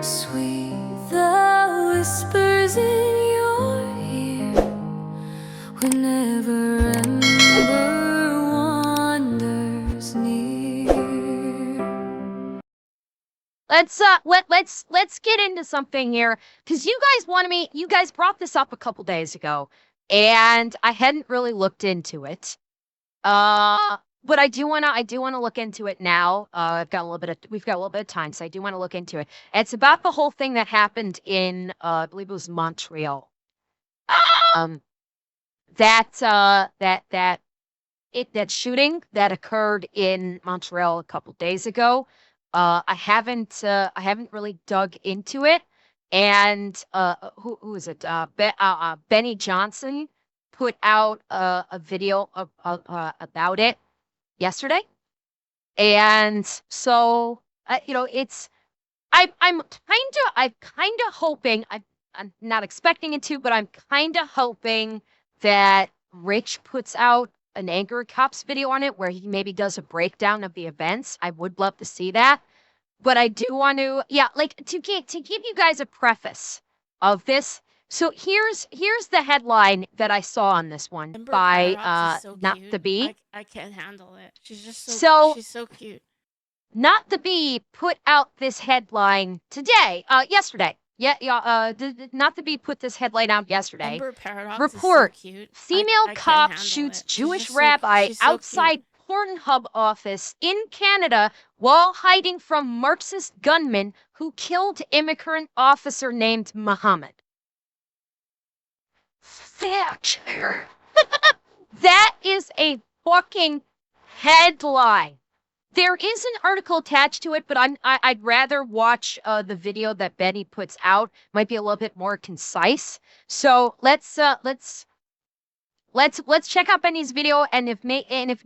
Sweet the whispers in your ear whenever ember wanders near. Let's get into something here, because you guys brought this up a couple days ago, and I hadn't really looked into it. But I do wanna look into it now. We've got a little bit of time, so I do want to look into it. It's about the whole thing that happened in I believe it was Montreal. Um that shooting that occurred in Montreal a couple days ago. I haven't really dug into it. And who is it? Benny Johnson put out a video about it yesterday. And so it's I'm kind of hoping, I'm not expecting it to, but I'm kind of hoping that Rich puts out an Angry Cops video on it where he maybe does a breakdown of the events. I would love to see that. But I do want to, yeah, like to give you guys a preface of this. So here's the headline that I saw on this one Ember by Paradox is so Not cute. the Bee. I can't handle it. She's just So she's so cute. Not the Bee put out this headline today, yesterday. Not the Bee put this headline out yesterday. Ember Paradox Report: is so cute. female I can't cop handle shoots it. Jewish rabbi she's so cute. outside Pornhub office in Canada while hiding from Marxist gunman who killed immigrant officer named Muhammad. Thatcher. That is a fucking headline. There is an article attached to it, but I'd rather watch the video that Benny puts out. Might be a little bit more concise. So let's check out Benny's video, and if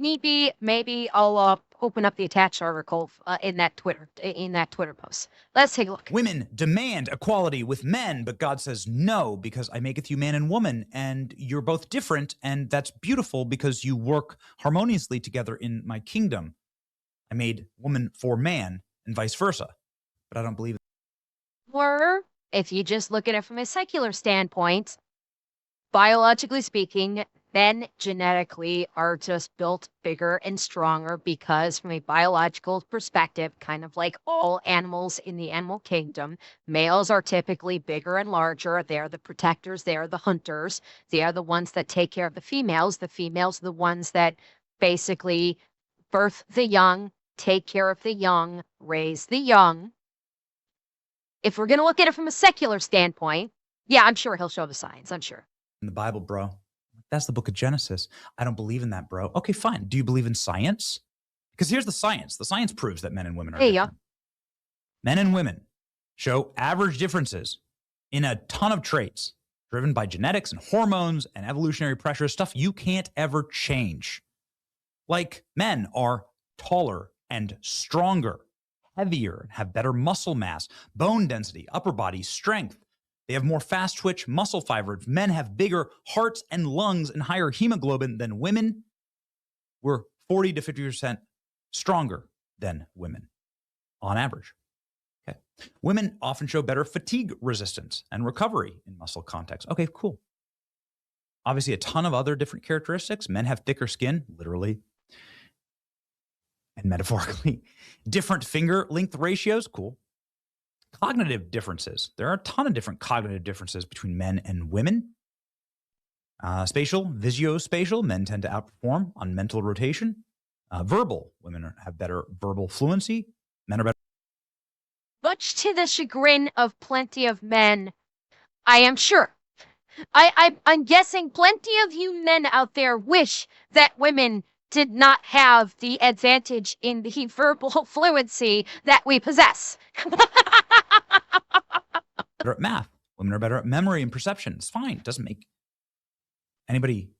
need be, maybe I'll open up the attached article in that Twitter post. Let's take a look. Women demand equality with men, but God says no, because I maketh you man and woman, and you're both different, and that's beautiful because you work harmoniously together in my kingdom. I made woman for man, and vice versa. But I don't believe it. Or if you just look at it from a secular standpoint, biologically speaking, men genetically are just built bigger and stronger because, from a biological perspective, kind of like all animals in the animal kingdom, males are typically bigger and larger. They're the protectors, they're the hunters, they are the ones that take care of the females. The females are the ones that basically birth the young, take care of the young, raise the young. If we're going to look at it from a secular standpoint, yeah, I'm sure he'll show the science. I'm sure. In the Bible, bro. That's the book of Genesis. I don't believe in that, bro. Okay, fine. Do you believe in science? Because here's the science. The science proves that men and women are different. Men and women show average differences in a ton of traits driven by genetics and hormones and evolutionary pressure, stuff you can't ever change. Like, men are taller and stronger, heavier, have better muscle mass, bone density, upper body strength. They have more fast twitch muscle fibers. Men have bigger hearts and lungs and higher hemoglobin than women. We're 40 to 50% stronger than women on average. Okay. Women often show better fatigue resistance and recovery in muscle context. Okay, cool. Obviously, a ton of other different characteristics. Men have thicker skin, literally and metaphorically. Different finger length ratios, cool. Cognitive differences. There are a ton of different cognitive differences between men and women. Spatial, visuospatial, men tend to outperform on mental rotation. Verbal, women have better verbal fluency. Men are better. Much to the chagrin of plenty of men, I am sure. I'm guessing plenty of you men out there wish that women did not have the advantage in the verbal fluency that we possess. Better at math. Women are better at memory and perception. It's fine. It doesn't make anybody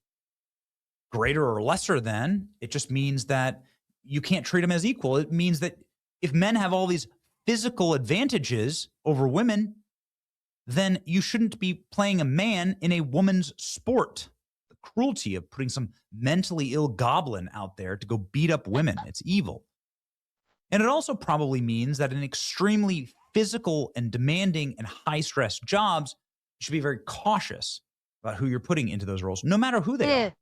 greater or lesser than. It just means that you can't treat them as equal. It means that if men have all these physical advantages over women, then you shouldn't be playing a man in a woman's sport. The cruelty of putting some mentally ill goblin out there to go beat up women. It's evil. And it also probably means that an extremely physical and demanding and high-stress jobs, you should be very cautious about who you're putting into those roles, no matter who they are.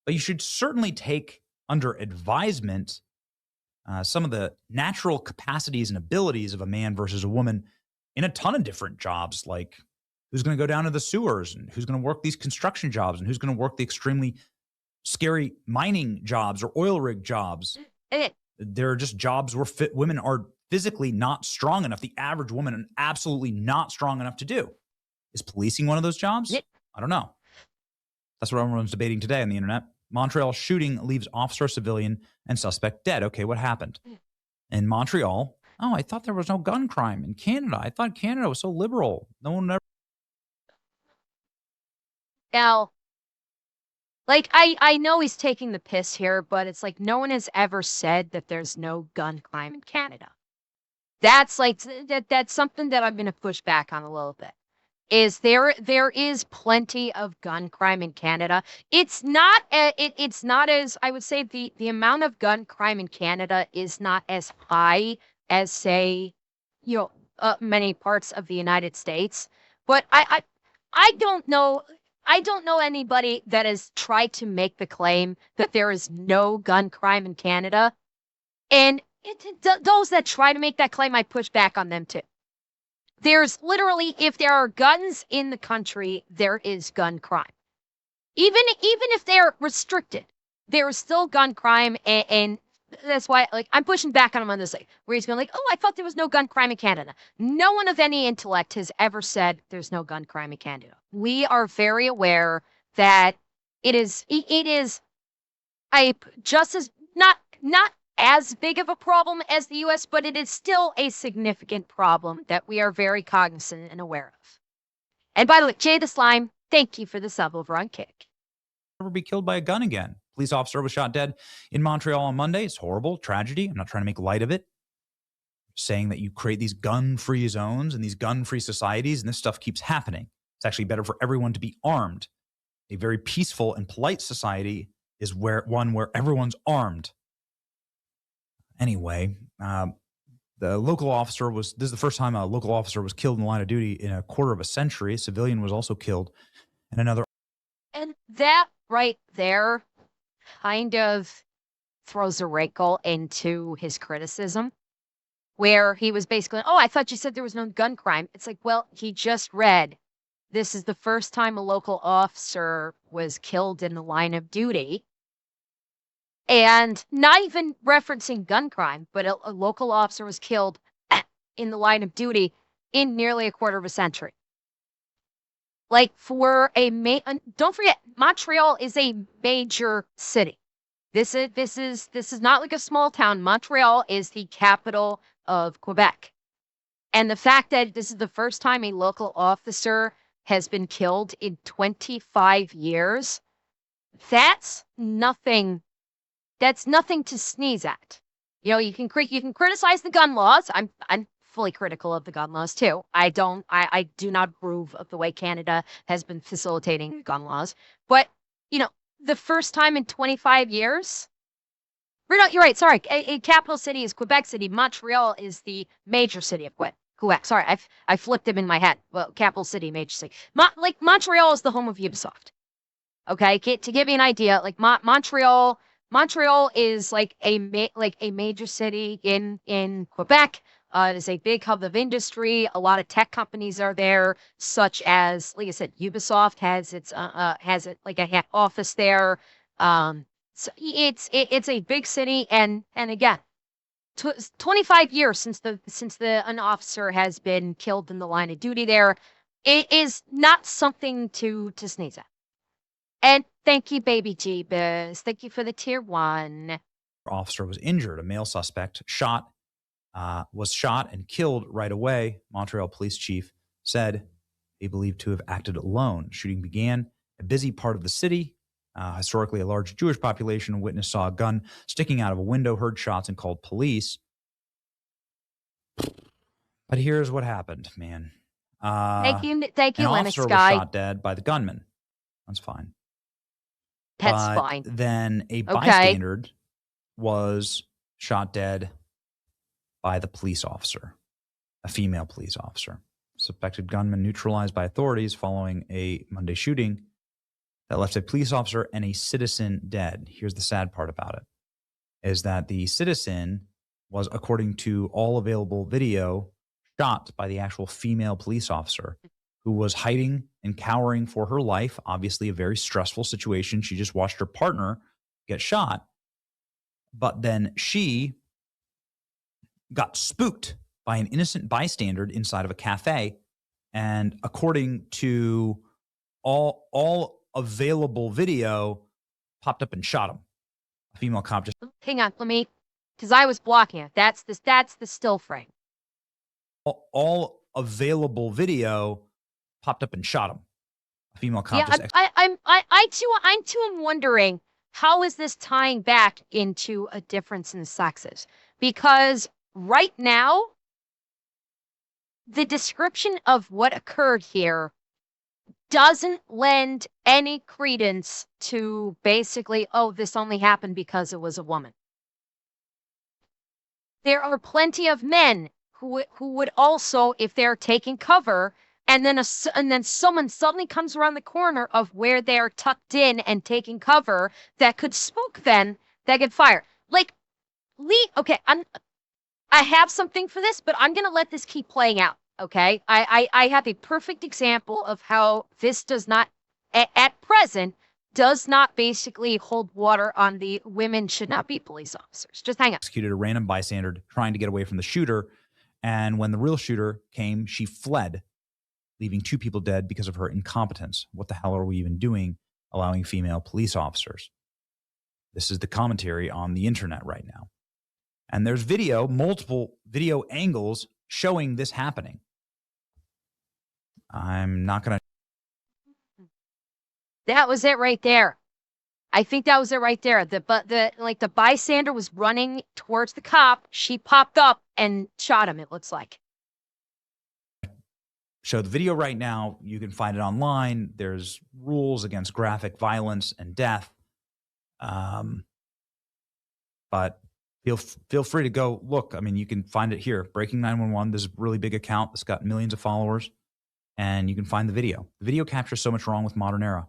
But you should certainly take under advisement some of the natural capacities and abilities of a man versus a woman in a ton of different jobs, like who's going to go down to the sewers and who's going to work these construction jobs and who's going to work the extremely scary mining jobs or oil rig jobs. There are just jobs where women are physically not strong enough. The average woman is absolutely not strong enough to do. Is policing one of those jobs? I don't know. That's what everyone's debating today on the internet. Montreal shooting leaves officer, civilian, and suspect dead. Okay, what happened? In Montreal, I thought there was no gun crime in Canada. I thought Canada was so liberal. No one ever. Now, like, I know he's taking the piss here, but it's like no one has ever said that there's no gun crime in Canada. That's like that's something that I'm going to push back on a little bit. Is there is plenty of gun crime in Canada. It's not it's not as, I would say, the amount of gun crime in Canada is not as high as, say, many parts of the United States. But I don't know anybody that has tried to make the claim that there is no gun crime in Canada. And those that try to make that claim, I push back on them too. There's literally, if there are guns in the country, there is gun crime. Even if they're restricted, there is still gun crime, and that's why, like, I'm pushing back on him on this, like, where he's going like, I thought there was no gun crime in Canada. No one of any intellect has ever said there's no gun crime in Canada. We are very aware that it is just as not as big of a problem as the U.S., but it is still a significant problem that we are very cognizant and aware of. And by the way, Jay the Slime, thank you for the sub over on Kick. Never be killed by a gun again. Police officer was shot dead in Montreal on Monday. It's horrible, tragedy. I'm not trying to make light of it. Saying that you create these gun-free zones and these gun-free societies, and this stuff keeps happening. It's actually better for everyone to be armed. A very peaceful and polite society is one where everyone's armed. Anyway, the local officer this is the first time a local officer was killed in the line of duty in a quarter of a century. A civilian was also killed, and another. And that right there kind of throws a wrinkle into his criticism, where he was basically, I thought you said there was no gun crime. It's like, well, he just read, this is the first time a local officer was killed in the line of duty. And not even referencing gun crime, but a local officer was killed in the line of duty in nearly a quarter of a century. Like, for don't forget, Montreal is a major city. This is not like a small town. Montreal is the capital of Quebec. And the fact that this is the first time a local officer has been killed in 25 years, that's nothing to sneeze at. You can criticize the gun laws. I'm fully critical of the gun laws too. I do not approve of the way Canada has been facilitating gun laws. But the first time in 25 years. No, you're right. Sorry, a capital city is Quebec City. Montreal is the major city of Quebec. Sorry, I flipped them in my head. Well, capital city, major city. Montreal is the home of Ubisoft. Okay, to give you an idea, like Montreal is like a major city in Quebec. It is a big hub of industry. A lot of tech companies are there, such as, like I said, Ubisoft has its a office there. So it's a big city, and again, 25 years since an officer has been killed in the line of duty there. It is not something to sneeze at. And thank you, Baby Jeebus. Thank you for the tier 1. Officer was injured. A male suspect was shot and killed right away. Montreal police chief said they believed to have acted alone. Shooting began a busy part of the city. Historically, a large Jewish population. A witness saw a gun sticking out of a window, heard shots, and called police. But here's what happened, man. Thank you, an Linux officer guy. was shot dead by the gunman. That's fine. That's but fine. Then a bystander was shot dead by the police officer. a female police officer. Suspected gunman neutralized by authorities following a Monday shooting that left a police officer and a citizen dead. Here's the sad part about it, is that the citizen was, according to all available video, shot by the actual female police officer who was hiding and cowering for her life. Obviously, a very stressful situation. She just watched her partner get shot, but then she got spooked by an innocent bystander inside of a cafe. And according to all available video, popped up and shot him. A female cop just Hang on, let me, because I was blocking it. That's the still frame. all available video popped up and shot him. A female cop Yeah, just I too am wondering, how is this tying back into a difference in sexes? Because right now, the description of what occurred here doesn't lend any credence to basically, oh, this only happened because it was a woman. There are plenty of men who would also, if they're taking cover, and then someone suddenly comes around the corner of where they're tucked in and taking cover, that could spook them, that could fire. Like, Lee, okay, I have something for this, but I'm going to let this keep playing out, okay? I have a perfect example of how this does not, at present, does not basically hold water on the women should not be police officers. Just hang on. executed a random bystander trying to get away from the shooter. And when the real shooter came, she fled, leaving 2 people dead because of her incompetence. What the hell are we even doing allowing female police officers? This is the commentary on the internet right now. And there's video, multiple video angles showing this happening. I'm not going to. That was it right there. I think that was it right there. The bystander was running towards the cop. She popped up and shot him, it looks like. Show the video right now. You can find it online. There's rules against graphic violence and death. But feel free to go look. I mean, you can find it here. Breaking 911. This is a really big account that's got millions of followers. And you can find the video. The video captures so much wrong with modern era.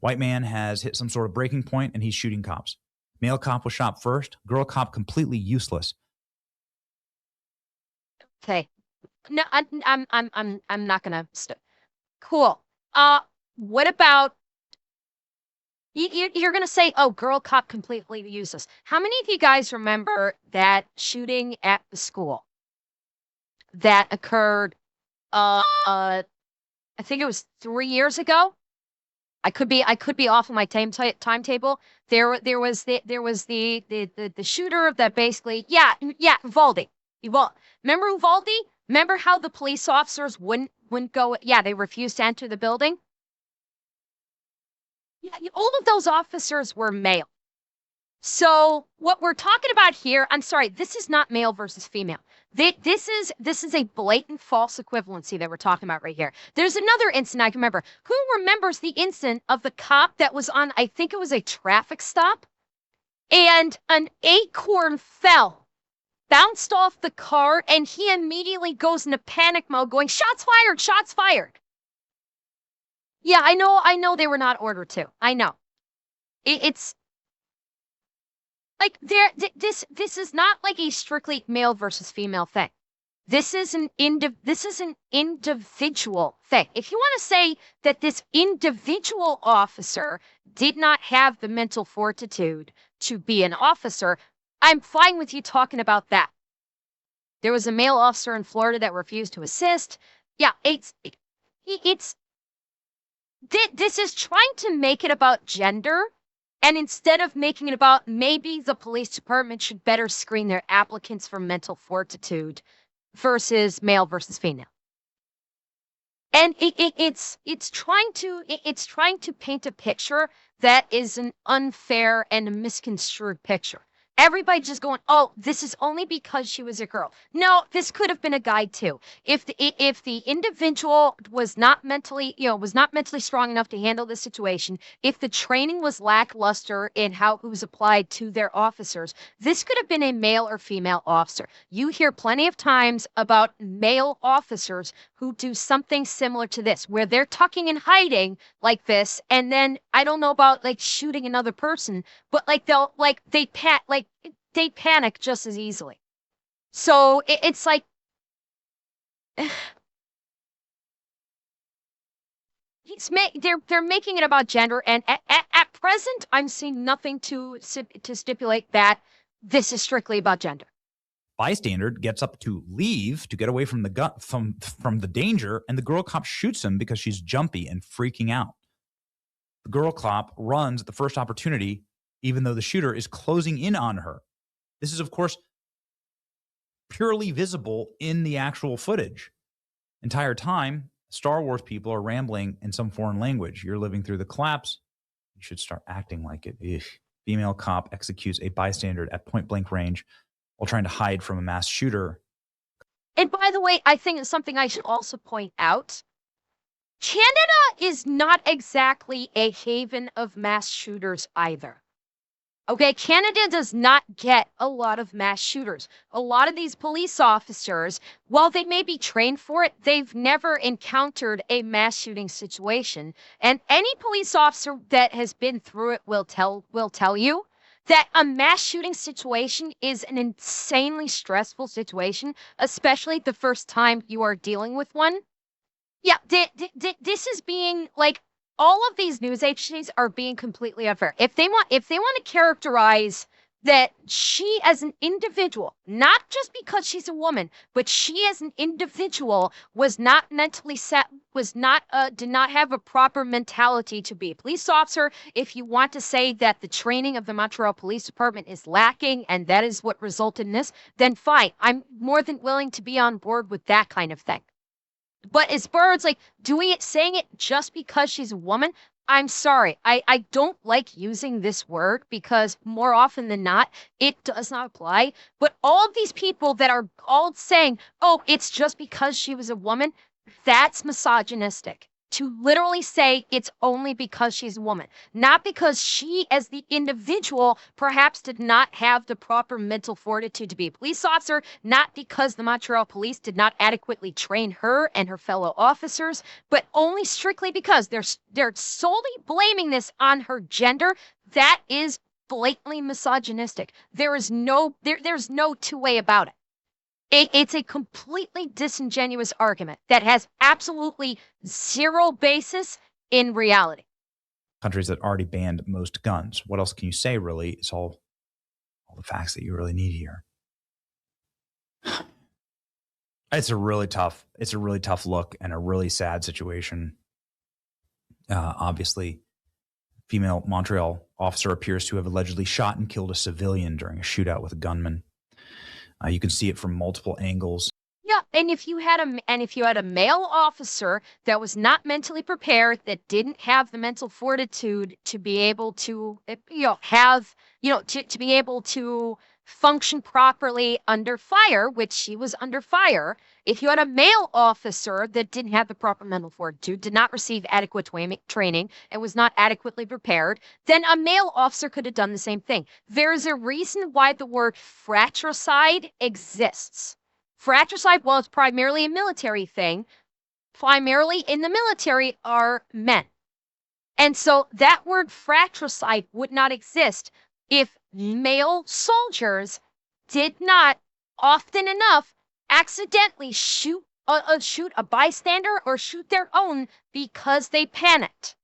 White man has hit some sort of breaking point and he's shooting cops. Male cop was shot first. Girl cop completely useless. Okay. No, I'm not gonna. Cool. What about? You're gonna say, oh, girl cop completely useless. How many of you guys remember that shooting at the school that occurred? I think it was 3 years ago. I could be off of my timetable. There was the shooter that basically, Uvalde. Remember Uvalde? Remember how the police officers wouldn't go? Yeah, they refused to enter the building. Yeah, all of those officers were male. So what we're talking about here, I'm sorry, this is not male versus female. This is a blatant false equivalency that we're talking about right here. There's another incident I can remember. Who remembers the incident of the cop that was on, I think it was a traffic stop, and an acorn fell, bounced off the car, and he immediately goes into panic mode going, shots fired, shots fired. Yeah, I know they were not ordered to. I know. It's like this is not like a strictly male versus female thing. This is an individual thing. If you want to say that this individual officer did not have the mental fortitude to be an officer, I'm fine with you talking about that. There was a male officer in Florida that refused to assist. Yeah, this is trying to make it about gender. And instead of making it about maybe the police department should better screen their applicants for mental fortitude versus male versus female. And it's trying to paint a picture that is an unfair and misconstrued picture. everybody just going, oh, this is only because she was a girl. No, this could have been a guy too. If the individual was not mentally, was not mentally strong enough to handle this situation, if the training was lackluster in how it was applied to their officers, this could have been a male or female officer. You hear plenty of times about male officers who do something similar to this, where they're tucking and hiding like this, and then I don't know about like shooting another person, but like they panic just as easily. So it's like they're making it about gender, and at present I'm seeing nothing to stipulate that this is strictly about gender. Bystander gets up to leave to get away from the gun from the danger, and the girl cop shoots him because she's jumpy and freaking out. The girl cop runs at the first opportunity, even though the shooter is closing in on her. This is, of course, purely visible in the actual footage. Entire time, Star Wars people are rambling in some foreign language. You're living through the collapse. You should start acting like it. Ugh. Female cop executes a bystander at point-blank range while trying to hide from a mass shooter. And by the way, I think it's something I should also point out. Canada is not exactly a haven of mass shooters either. Okay, Canada does not get a lot of mass shooters. A lot of these police officers, while they may be trained for it, they've never encountered a mass shooting situation. And any police officer that has been through it will tell you that a mass shooting situation is an insanely stressful situation, especially the first time you are dealing with one. Yeah, this is being like, all of these news agencies are being completely unfair. If they want to characterize that she as an individual, not just because she's a woman, but she as an individual was not mentally set, did not have a proper mentality to be a police officer. If you want to say that the training of the Montreal Police Department is lacking and that is what resulted in this, then fine. I'm more than willing to be on board with that kind of thing. But as far as like saying it just because she's a woman, I'm sorry. I don't like using this word because more often than not, it does not apply. But all of these people that are all saying, oh, it's just because she was a woman, that's misogynistic. To literally say it's only because she's a woman, not because she as the individual perhaps did not have the proper mental fortitude to be a police officer, not because the Montreal police did not adequately train her and her fellow officers, but only strictly because they're solely blaming this on her gender. That is blatantly misogynistic. There's no two way about it. It's a completely disingenuous argument that has absolutely zero basis in reality. Countries that already banned most guns. What else can you say, really? It's all the facts that you really need here. It's a really tough look and a really sad situation. Obviously, female Montreal officer appears to have allegedly shot and killed a civilian during a shootout with a gunman. You can see it from multiple angles. Yeah, and if you had a male officer that was not mentally prepared, that didn't have the mental fortitude to be able to, to be able to function properly under fire, which she was under fire. If you had a male officer that didn't have the proper mental fortitude, did not receive adequate training, and was not adequately prepared, then a male officer could have done the same thing. There's a reason why the word fratricide exists. Fratricide, well, it's primarily a military thing. Primarily in the military are men. And so that word fratricide would not exist if male soldiers did not often enough accidentally shoot a bystander or shoot their own because they panicked.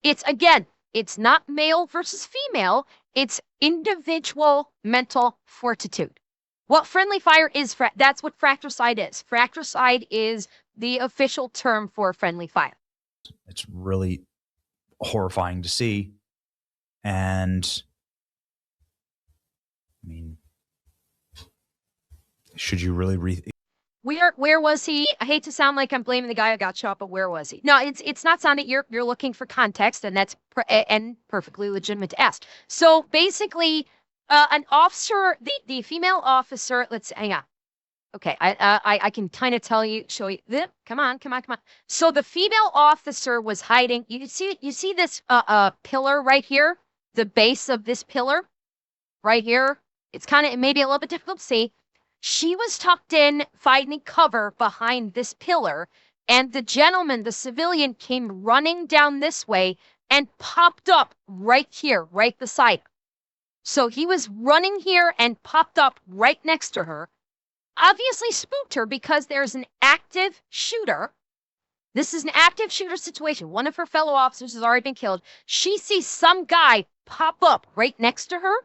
It's not male versus female, it's individual mental fortitude. What friendly fire is, that's what fratricide is. Fratricide is the official term for friendly fire. It's really horrifying to see. And I mean, should you really Where was he? I hate to sound like I'm blaming the guy who got shot, but where was he? No, it's not sounding. You're looking for context, and that's and perfectly legitimate to ask. So basically, an officer, the female officer, let's hang on. Okay, I can kind of show you. Come on. So the female officer was hiding. You see this pillar right here, the base of this pillar right here. It's kind of maybe a little bit difficult to see. She was tucked in, finding cover behind this pillar, and the gentleman, the civilian, came running down this way and popped up right here, right beside her. So he was running here and popped up right next to her. Obviously spooked her because there's an active shooter. This is an active shooter situation. One of her fellow officers has already been killed. She sees some guy pop up right next to her,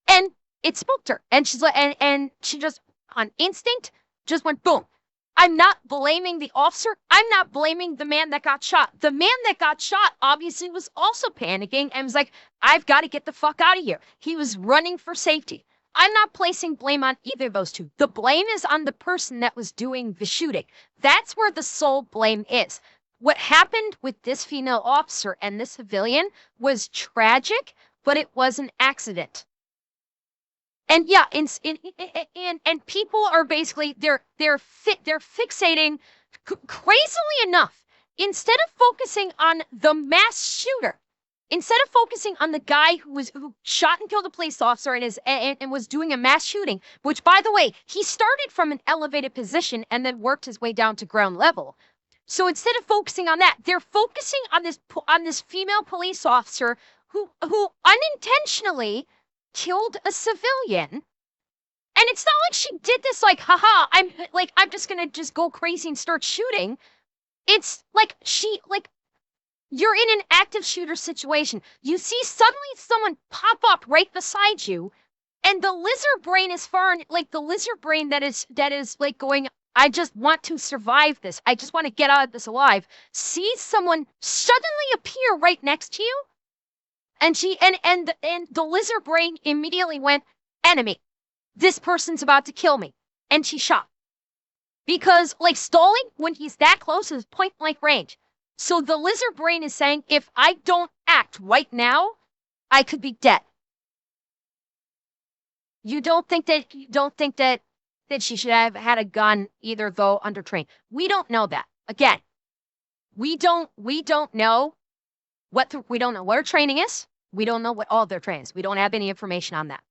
and it spooked her. And she's like, and she just on instinct just went boom. I'm not blaming the officer. I'm not blaming the man that got shot. The man that got shot obviously was also panicking and was like, I've got to get the fuck out of here. He was running for safety. I'm not placing blame on either of those two. The blame is on the person that was doing the shooting. That's where the sole blame is. What happened with this female officer and this civilian was tragic, but it was an accident. And yeah, and people are basically they're fixating crazily enough, instead of focusing on the mass shooter, instead of focusing on the guy who shot and killed a police officer and was doing a mass shooting, which, by the way, he started from an elevated position and then worked his way down to ground level. So instead of focusing on that, they're focusing on this female police officer who unintentionally killed a civilian. And it's not like she did this like, haha, I'm just gonna just go crazy and start shooting. It's like you're in an active shooter situation. You see suddenly someone pop up right beside you, and the lizard brain is the lizard brain that is like going, I just want to survive this. I just want to get out of this alive. Sees someone suddenly appear right next to you, and the lizard brain immediately went, enemy. This person's about to kill me. And she shot. Because stalling when he's that close is point blank range. So the lizard brain is saying, if I don't act right now, I could be dead. You don't think that she should have had a gun either, though under trained. We don't know that. Again, we don't know we don't know what her training is. We don't know what all their training is. We don't have any information on that.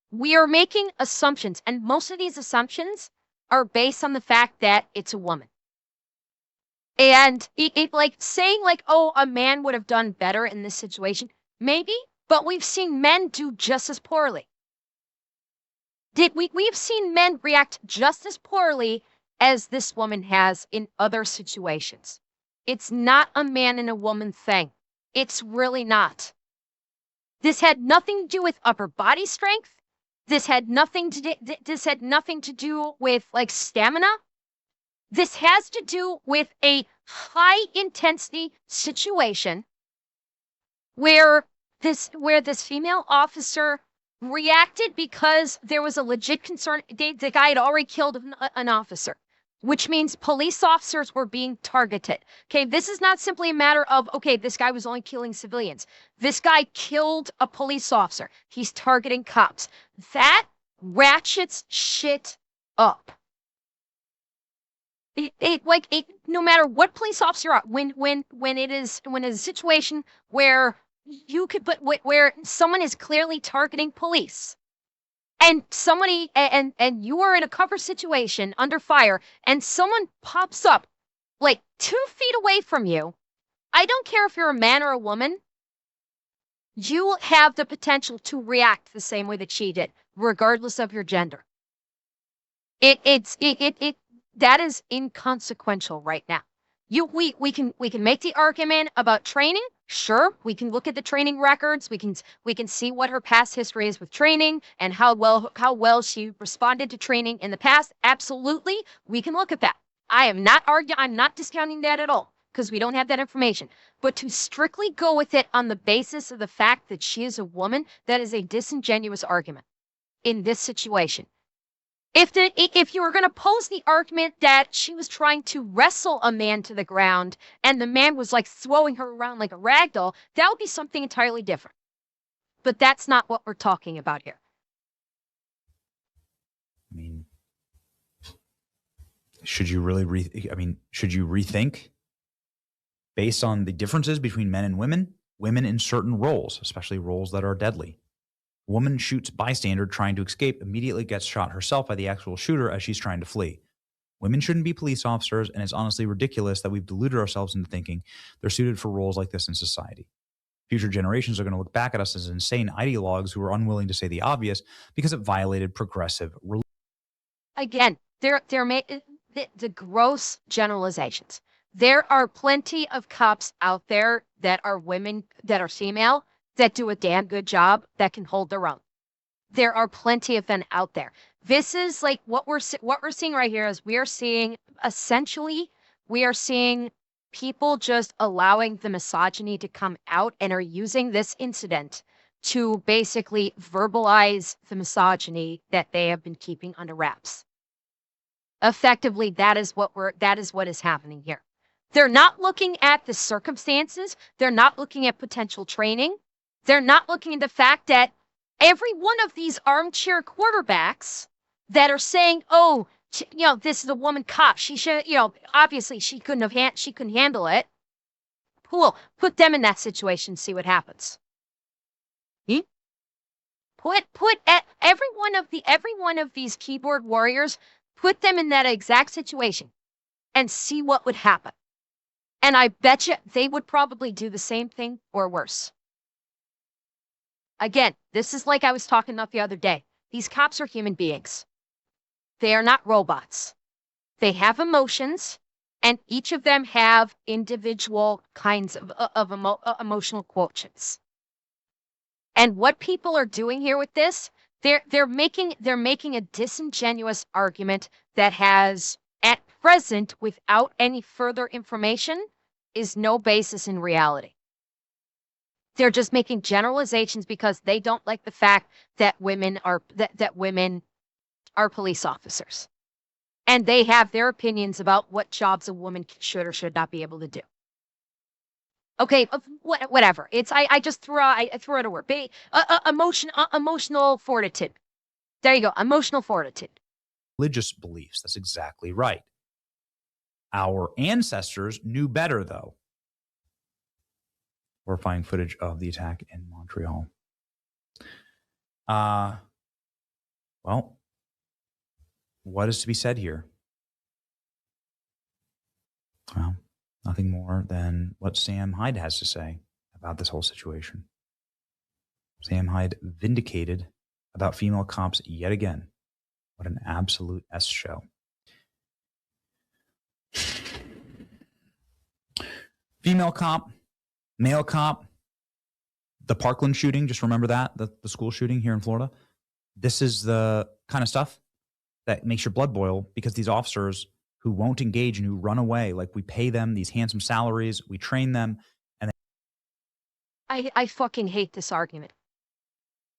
We are making assumptions, and most of these assumptions are based on the fact that it's a woman. And saying oh, a man would have done better in this situation, maybe, but we've seen men do just as poorly. We've seen men react just as poorly as this woman has in other situations. It's not a man and a woman thing. It's really not. This had nothing to do with upper body strength. This had nothing to do with stamina. This has to do with a high intensity situation where this female officer reacted because there was a legit concern. The guy had already killed an officer, which means police officers were being targeted. Okay, this is not simply a matter of, okay, this guy was only killing civilians. This guy killed a police officer. He's targeting cops. That ratchets shit up. No matter what police officer you're at, when it is a situation where where someone is clearly targeting police, and somebody and you are in a cover situation under fire, and someone pops up 2 feet away from you, I don't care if you're a man or a woman, you have the potential to react the same way that she did, regardless of your gender. That is inconsequential right now. We can make the argument about training. Sure, we can look at the training records. We can see what her past history is with training and how well she responded to training in the past. Absolutely, we can look at that. I'm not discounting that at all, because we don't have that information. But to strictly go with it on the basis of the fact that she is a woman, that is a disingenuous argument in this situation. If you were going to pose the argument that she was trying to wrestle a man to the ground and the man was throwing her around like a rag doll, that would be something entirely different. But that's not what we're talking about here. I mean, should you really should you rethink based on the differences between men and women in certain roles, especially roles that are deadly? Woman shoots bystander trying to escape, immediately gets shot herself by the actual shooter as she's trying to flee. Women shouldn't be police officers, and it's honestly ridiculous that we've deluded ourselves into thinking they're suited for roles like this in society. Future generations are going to look back at us as insane ideologues who are unwilling to say the obvious because it violated progressive religion. Again, they're the gross generalizations. There are plenty of cops out there that are women, that are female, that do a damn good job, that can hold their own. There are plenty of them out there. This is like what we're seeing right here is we are seeing people just allowing the misogyny to come out and are using this incident to basically verbalize the misogyny that they have been keeping under wraps. Effectively, that is what is happening here. They're not looking at the circumstances. They're not looking at potential training. They're not looking at the fact that every one of these armchair quarterbacks that are saying, "Oh, this is a woman cop. She should, obviously she couldn't handle it." Cool. Put them in that situation. See what happens. Put at every one of these keyboard warriors. Put them in that exact situation, and see what would happen. And I bet you they would probably do the same thing or worse. Again, this is like I was talking about the other day. These cops are human beings. They are not robots. They have emotions, and each of them have individual kinds of emotional quotients. And what people are doing here with this, they're making a disingenuous argument that has, at present, without any further information, is no basis in reality. They're just making generalizations because they don't like the fact that women are police officers. And they have their opinions about what jobs a woman should or should not be able to do. Okay, whatever. I just threw out a word. Emotional fortitude. There you go. Emotional fortitude. Religious beliefs. That's exactly right. Our ancestors knew better, though. Horrifying footage of the attack in Montreal. Well, what is to be said here? Well, nothing more than what Sam Hyde has to say about this whole situation. Sam Hyde vindicated about female cops yet again. What an absolute S show. Female cop, male cop, the Parkland shooting, just remember that, the school shooting here in Florida. This is the kind of stuff that makes your blood boil because these officers who won't engage and who run away, like we pay them these handsome salaries, we train them. And I fucking hate this argument.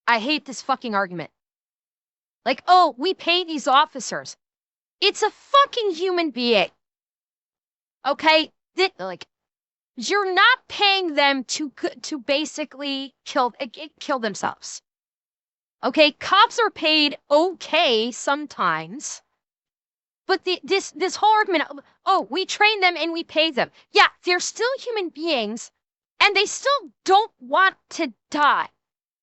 I hate this fucking argument. Like, oh, we pay these officers. It's a fucking human being. Okay? You're not paying them to basically kill themselves. Okay? Cops are paid okay sometimes. But this whole argument, oh, we train them and we pay them. Yeah, they're still human beings, and they still don't want to die.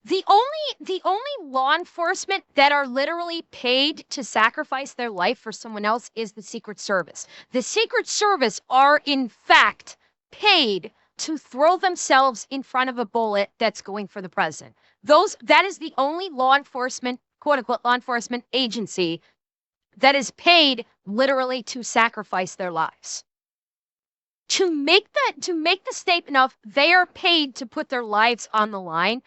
The only law enforcement that are literally paid to sacrifice their life for someone else is the Secret Service. The Secret Service are, in fact, paid to throw themselves in front of a bullet that's going for the president. That is the only law enforcement, quote unquote, law enforcement agency that is paid literally to sacrifice their lives. To make the statement of they are paid to put their lives on the line,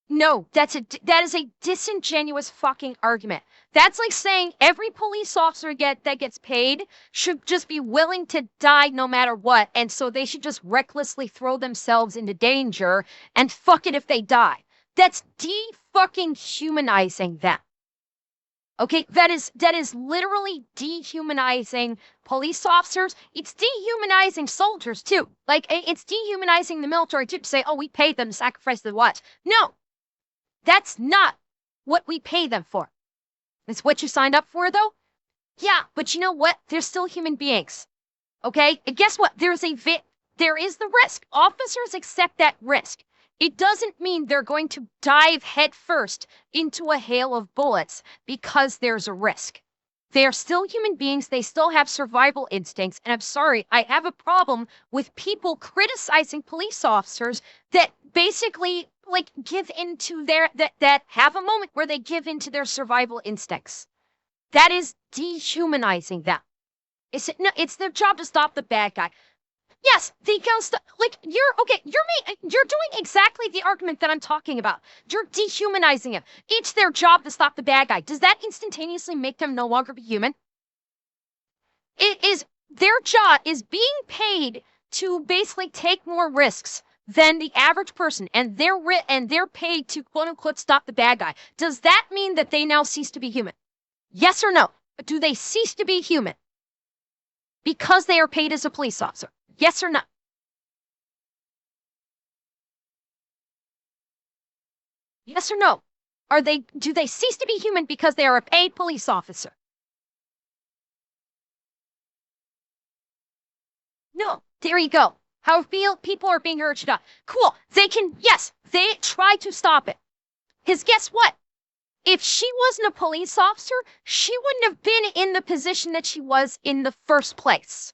no, that is a disingenuous fucking argument. That's like saying every police officer that gets paid should just be willing to die no matter what, and so they should just recklessly throw themselves into danger and fuck it if they die. That's de-fucking humanizing them. Okay, that is literally dehumanizing police officers. It's dehumanizing soldiers too. Like it's dehumanizing the military too to say, oh, we paid them to sacrifice the what? No, that's not what we pay them for. It's what you signed up for, though. Yeah, but you know what? They're still human beings. Okay, and guess what? There is the risk. Officers accept that risk. It doesn't mean they're going to dive headfirst into a hail of bullets because there's a risk. They are still human beings. They still have survival instincts. And I'm sorry, I have a problem with people criticizing police officers that basically like give into that have a moment where they give into their survival instincts. That is dehumanizing them. It's their job to stop the bad guy. Yes, they can you're doing exactly the argument that I'm talking about. You're dehumanizing him. It's their job to stop the bad guy. Does that instantaneously make them no longer be human? It is their job is being paid to basically take more risks than the average person, and they're paid to quote unquote stop the bad guy. Does that mean that they now cease to be human? Yes or no? Do they cease to be human because they are paid as a police officer? Yes or no? Yes or no? Do they cease to be human because they are a paid police officer? No. There you go. How people are being urged up. Cool. They try to stop it. Because guess what? If she wasn't a police officer, she wouldn't have been in the position that she was in the first place.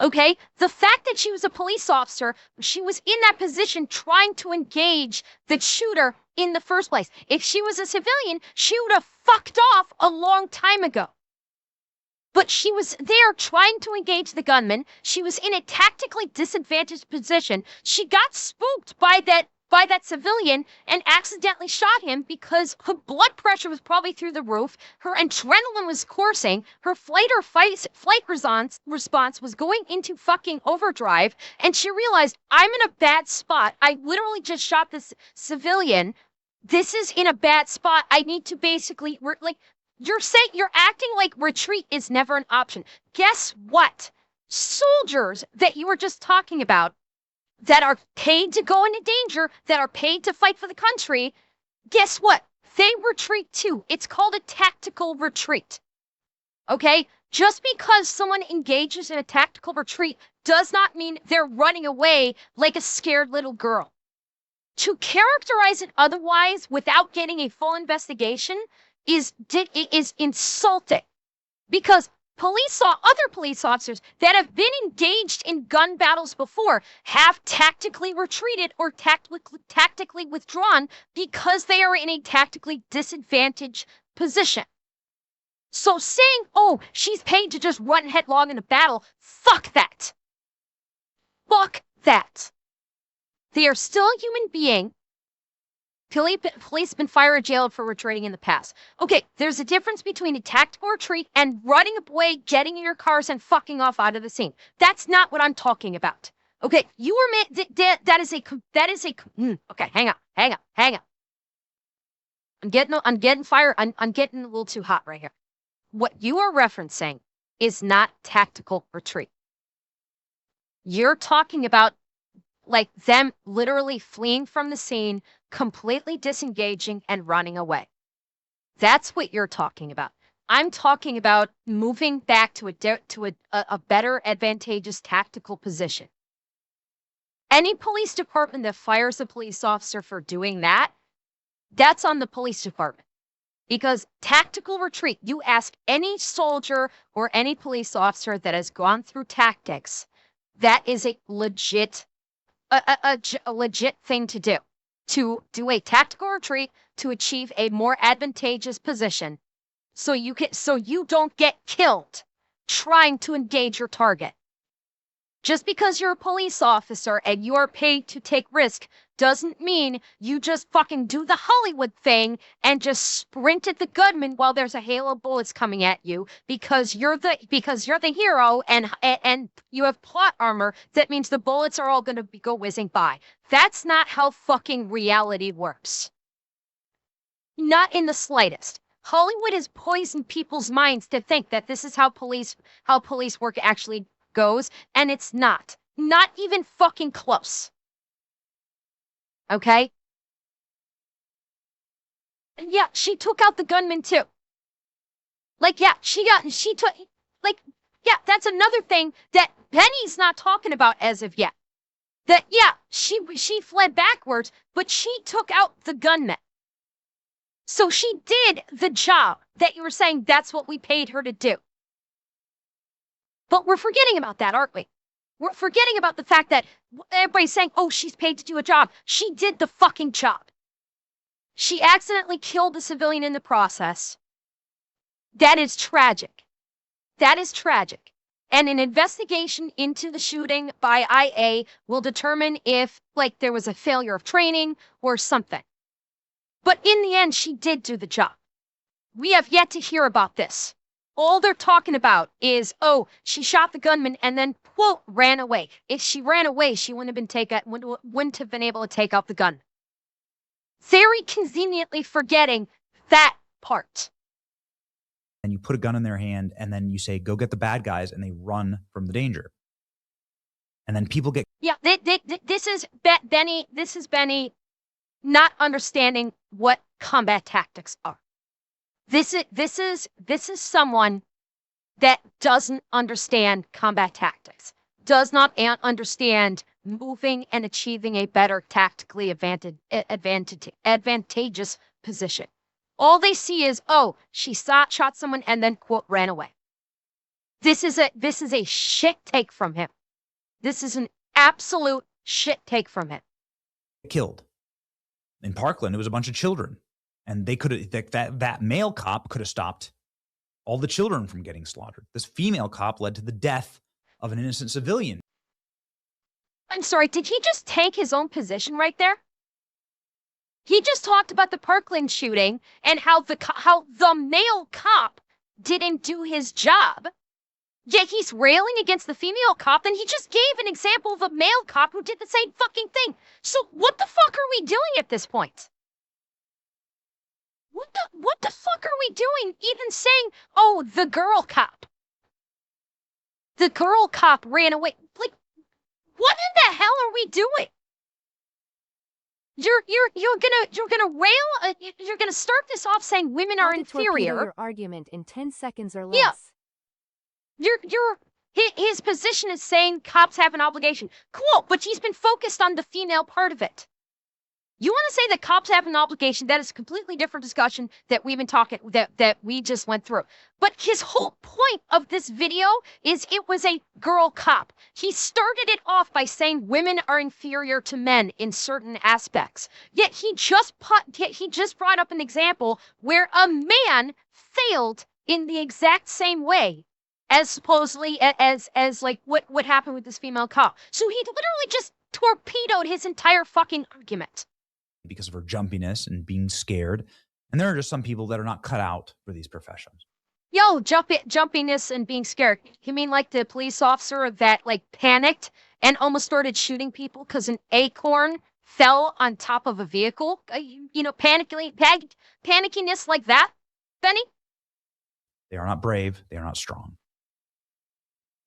Okay? The fact that she was a police officer, she was in that position trying to engage the shooter in the first place. If she was a civilian, she would have fucked off a long time ago. But she was there trying to engage the gunman. She was in a tactically disadvantaged position. She got spooked by that civilian and accidentally shot him because her blood pressure was probably through the roof. Her adrenaline was coursing. Her flight response was going into fucking overdrive. And she realized, I'm in a bad spot. I literally just shot this civilian. This is in a bad spot. I need to basically, you're acting like retreat is never an option. Guess what? Soldiers that you were just talking about, that are paid to go into danger, that are paid to fight for the country, guess what? They retreat too. It's called a tactical retreat. Okay? Just because someone engages in a tactical retreat does not mean they're running away like a scared little girl. To characterize it otherwise without getting a full investigation is insulting. Because other police officers that have been engaged in gun battles before have tactically retreated or tactically withdrawn because they are in a tactically disadvantaged position. So saying, oh, she's paid to just run headlong in a battle, fuck that. Fuck that. They are still a human being. Police have been fired or jailed for retreating in the past. Okay, there's a difference between a tactical retreat and running away, getting in your cars, and fucking off out of the scene. That's not what I'm talking about. Okay, you were okay, hang on. I'm getting fired. I'm getting a little too hot right here. What you are referencing is not tactical retreat. You're talking about like them literally fleeing from the scene, completely disengaging and running away. That's what you're talking about. I'm talking about moving back to a better advantageous tactical position. Any police department that fires a police officer for doing that, that's on the police department. Because tactical retreat, you ask any soldier or any police officer that has gone through tactics, that is a legit thing to do a tactical retreat to achieve a more advantageous position so you don't get killed trying to engage your target. Just because you're a police officer and you are paid to take risk doesn't mean you just fucking do the Hollywood thing and just sprint at the gunman while there's a hail of bullets coming at you because you're the hero and you have plot armor. That means the bullets are all going to go whizzing by. That's not how fucking reality works. Not in the slightest. Hollywood has poisoned people's minds to think that this is how police work actually goes, and it's not. Not even fucking close. Okay? And yeah, she took out the gunman too. Like, yeah, yeah, that's another thing that Penny's not talking about as of yet. That, yeah, she fled backwards, but she took out the gunman. So she did the job that you were saying that's what we paid her to do. But we're forgetting about that, aren't we? We're forgetting about the fact that everybody's saying, oh, she's paid to do a job. She did the fucking job. She accidentally killed a civilian in the process. That is tragic. That is tragic. And an investigation into the shooting by IA will determine if, like, there was a failure of training or something. But in the end, she did do the job. We have yet to hear about this. All they're talking about is, oh, she shot the gunman and then, quote, ran away. If she ran away, she wouldn't have been able to take out the gun. Very conveniently forgetting that part. And you put a gun in their hand, and then you say, go get the bad guys, and they run from the danger. And then people get... Yeah, this is Benny not understanding what combat tactics are. This is someone that doesn't understand combat tactics, does not understand moving and achieving a better tactically advantageous position. All they see is, oh, she shot someone and then, quote, ran away. This is a shit take from him. This is an absolute shit take from him. Killed. In Parkland, it was a bunch of children. And they could have, that male cop could have stopped all the children from getting slaughtered. This female cop led to the death of an innocent civilian. I'm sorry, did he just tank his own position right there? He just talked about the Parkland shooting and how the male cop didn't do his job. Yet he's railing against the female cop, then he just gave an example of a male cop who did the same fucking thing. So what the fuck are we doing at this point? What the fuck are we doing even saying, oh, the girl cop? The girl cop ran away. Like, what in the hell are we doing? You're gonna start this off saying women are inferior. Your argument in 10 seconds or less. Yeah. His position is saying cops have an obligation. Cool, but he's been focused on the female part of it. You want to say that cops have an obligation? That is a completely different discussion that we've been talking that we just went through. But his whole point of this video is it was a girl cop. He started it off by saying women are inferior to men in certain aspects. Yet he just brought up an example where a man failed in the exact same way as supposedly as like what happened with this female cop. So he literally just torpedoed his entire fucking argument. Because of her jumpiness and being scared. And there are just some people that are not cut out for these professions. Yo, jumpiness and being scared. You mean like the police officer that like panicked and almost started shooting people because an acorn fell on top of a vehicle? You know, panickiness like that, Benny? They are not brave. They are not strong.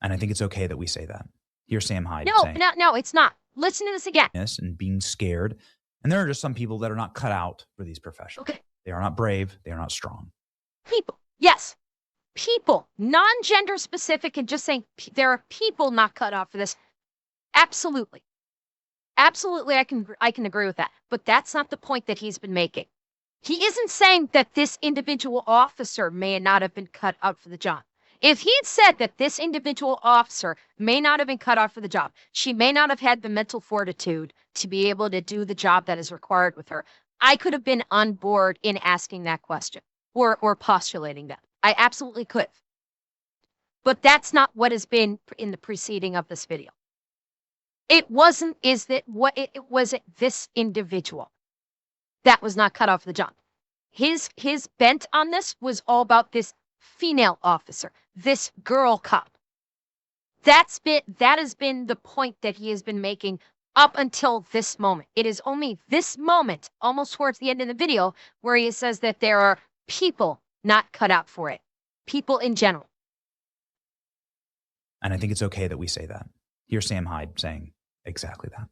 And I think it's okay that we say that. Here's Sam Hyde saying, No, it's not. Listen to this again. And being scared. And there are just some people that are not cut out for these professions. Okay. They are not brave. They are not strong. People. Yes. People. Non-gender specific and just saying there are people not cut out for this. Absolutely. Absolutely, I can agree with that. But that's not the point that he's been making. He isn't saying that this individual officer may not have been cut out for the job. If he had said that this individual officer may not have been cut out for the job, she may not have had the mental fortitude to be able to do the job that is required with her, I could have been on board in asking that question or postulating that. I absolutely could have. But that's not what has been in the preceding of this video. It was this individual that was not cut off the job. His bent on this was all about this female officer, this girl cop. That has been the point that he has been making up until this moment. It is only this moment, almost towards the end of the video, where he says that there are people not cut out for it. People in general. And I think it's okay that we say that. Here's Sam Hyde saying exactly that.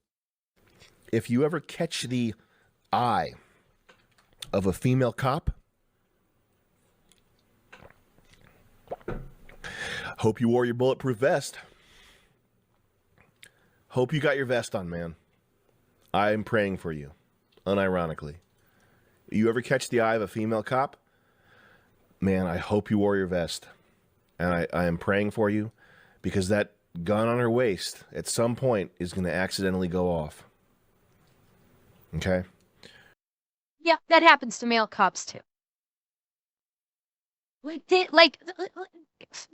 If you ever catch the eye of a female cop, hope you wore your bulletproof vest. Hope you got your vest on, man. I am praying for you, unironically. You ever catch the eye of a female cop? Man, I hope you wore your vest. And I am praying for you, because that gun on her waist at some point is going to accidentally go off. Okay? Yeah, that happens to male cops too.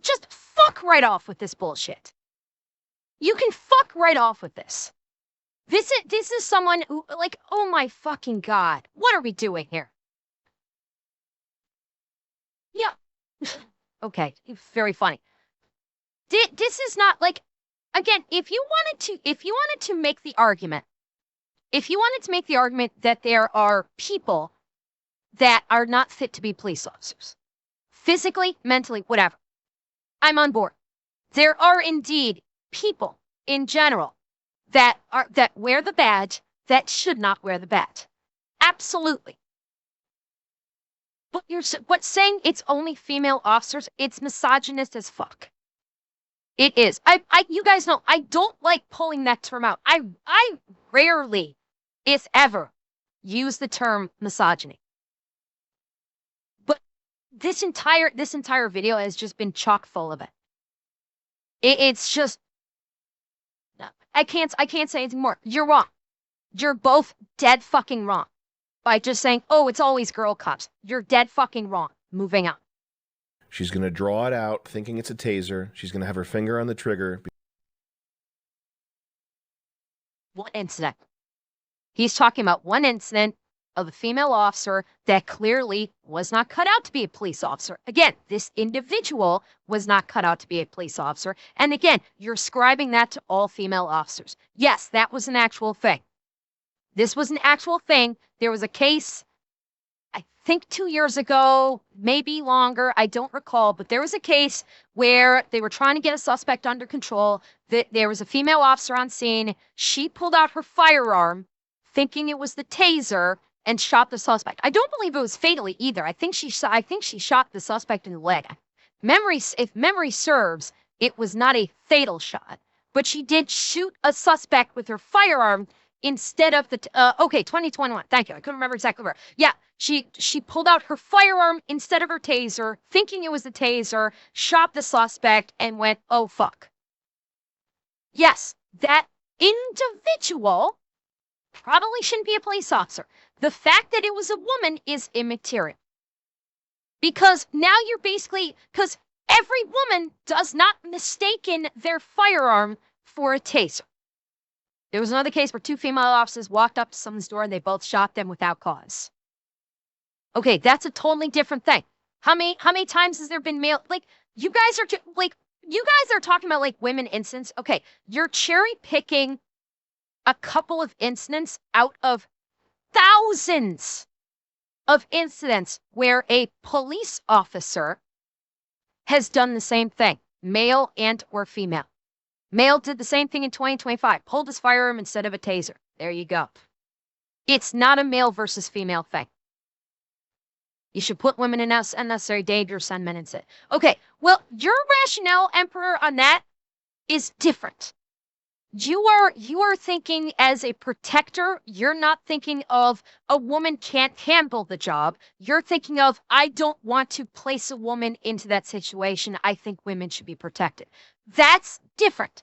Just fuck right off with this bullshit. You can fuck right off with this. This is someone who, like, oh my fucking God, what are we doing here? Yeah. Okay, very funny. This is not like, again, if you wanted to make the argument, that there are people that are not fit to be police officers, physically, mentally, whatever, I'm on board. There are indeed people in general that wear the badge that should not wear the badge. Absolutely. But saying it's only female officers, it's misogynist as fuck. It is. You guys know, I don't like pulling that term out. I rarely, if ever, use the term misogyny. But this entire video has just been chock full of it. It's just, I can't say anything more. You're wrong. You're both dead fucking wrong. By just saying, oh, it's always girl cops. You're dead fucking wrong. Moving on. She's going to draw it out, thinking it's a taser. She's going to have her finger on the trigger. One incident. He's talking about one incident of a female officer that clearly was not cut out to be a police officer. Again, this individual was not cut out to be a police officer. And again, you're ascribing that to all female officers. Yes, that was an actual thing. This was an actual thing. There was a case, I think 2 years ago, maybe longer, I don't recall, but there was a case where they were trying to get a suspect under control. There was a female officer on scene. She pulled out her firearm, thinking it was the taser, and shot the suspect. I don't believe it was fatally either. I think she shot the suspect in the leg. If memory serves, it was not a fatal shot, but she did shoot a suspect with her firearm instead of the, 2021. Thank you. I couldn't remember exactly where. Yeah, she pulled out her firearm instead of her taser, thinking it was the taser, shot the suspect, and went, oh, fuck. Yes, that individual probably shouldn't be a police officer. The fact that it was a woman is immaterial. Because now you're basically, because every woman does not mistaken their firearm for a taser. There was another case where two female officers walked up to someone's door and they both shot them without cause. Okay, that's a totally different thing. How many times has there been male, like, you guys are talking about like women incidents. Okay, you're cherry picking a couple of incidents out of thousands of incidents where a police officer has done the same thing, male and or female. Male did the same thing in 2025, pulled his firearm instead of a taser. There you go. It's not a male versus female thing. You should put women in unnecessary danger, send men instead. Okay, well, your rationale, Emperor, on that is different. You are thinking as a protector. You're not thinking of a woman can't handle the job. You're thinking of, I don't want to place a woman into that situation. I think women should be protected. That's different.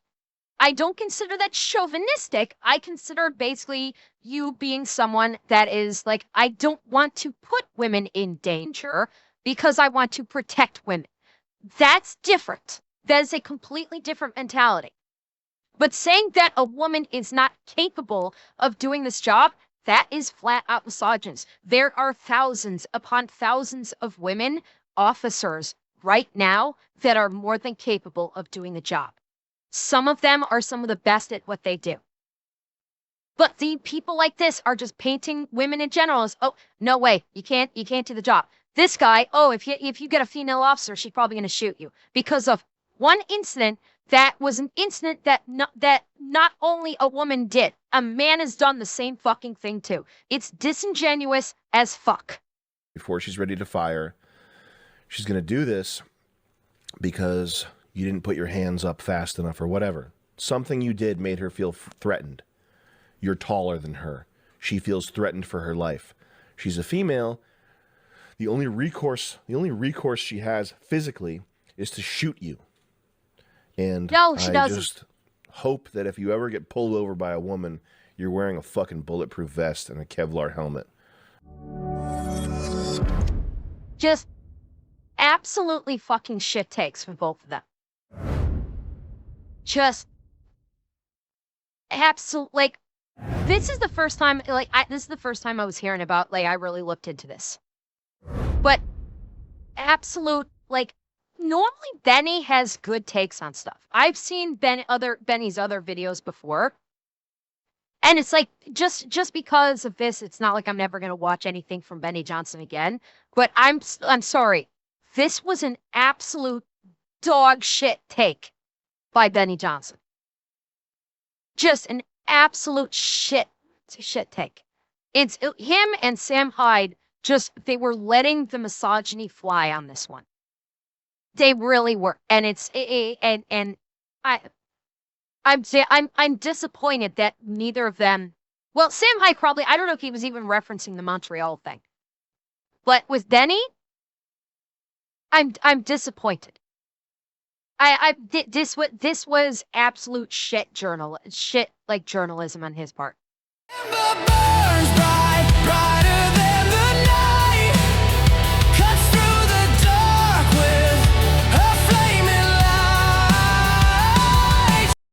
I don't consider that chauvinistic. I consider basically you being someone that is like, I don't want to put women in danger because I want to protect women. That's different. That is a completely different mentality. But saying that a woman is not capable of doing this job, that is flat out misogynist. There are thousands upon thousands of women officers right now that are more than capable of doing the job. Some of them are some of the best at what they do. But the people like this are just painting women in general as, oh, no way, you can't do the job. this guy, oh, if you get a female officer, she's probably going to shoot you because of one incident that was an incident that not only a woman did, a man has done the same fucking thing too. It's disingenuous as fuck. Before she's ready to fire, she's going to do this because you didn't put your hands up fast enough or whatever. Something you did made her feel threatened. You're taller than her. She feels threatened for her life. She's a female. The only recourse she has physically is to shoot you. And no, she doesn't. Just hope that if you ever get pulled over by a woman, you're wearing a fucking bulletproof vest and a Kevlar helmet. Just absolutely fucking shit takes for both of them. Just absolute, like, this is the first time, like, this is the first time I was hearing about, like, I really looked into this. But absolute, like, normally Benny has good takes on stuff. I've seen Benny's other videos before. And it's like, just because of this, it's not like I'm never going to watch anything from Benny Johnson again. But I'm sorry. This was an absolute dog shit take by Benny Johnson. Just an absolute shit take. It's him and Sam Hyde, they were letting the misogyny fly on this one. They really were. And I'm disappointed that neither of them, well, Sam Hyde probably, I don't know if he was even referencing the Montreal thing. But with Benny, I'm disappointed. This was absolute shit journalism on his part.